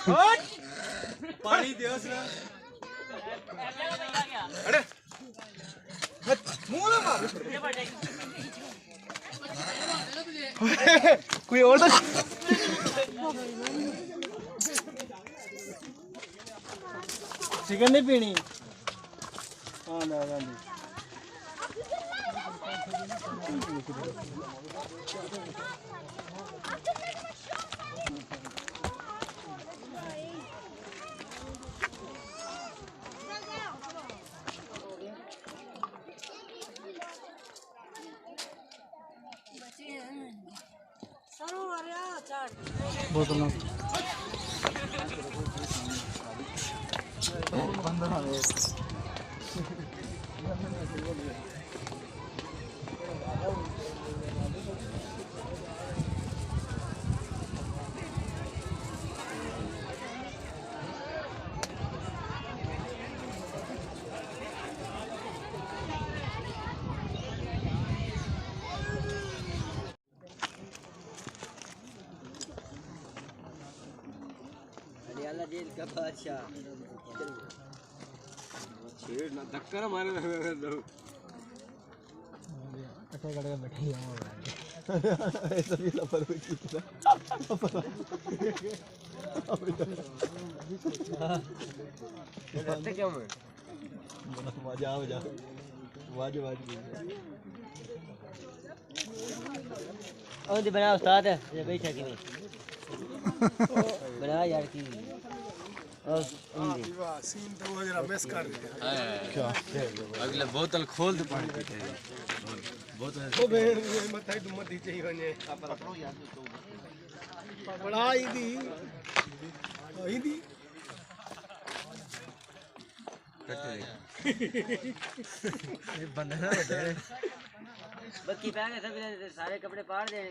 पानी दियो सर अरे मुंह में मार कोई और तो चिकन नहीं पीनी हाँ ना गांधी बोतल जेल का बादशाह छेड़ ना धक्का ना मारे दो अच्छा कड़े बैठे हैं ऐसा भी लफर हुई कितना रहते क्या मैं मजा आ जा वाज और दी बना उस्ताद है ये बैठा कि नहीं बना यार की और सीन तो वो जरा मिस कर दिया क्या अगले बोतल खोल दे पानी पीते बोतल ओ बेर मत ही मत ही चाहिए वने बड़ा ईदी ये बंदा ना बक्की पहने सब सारे कपड़े पाड़ देने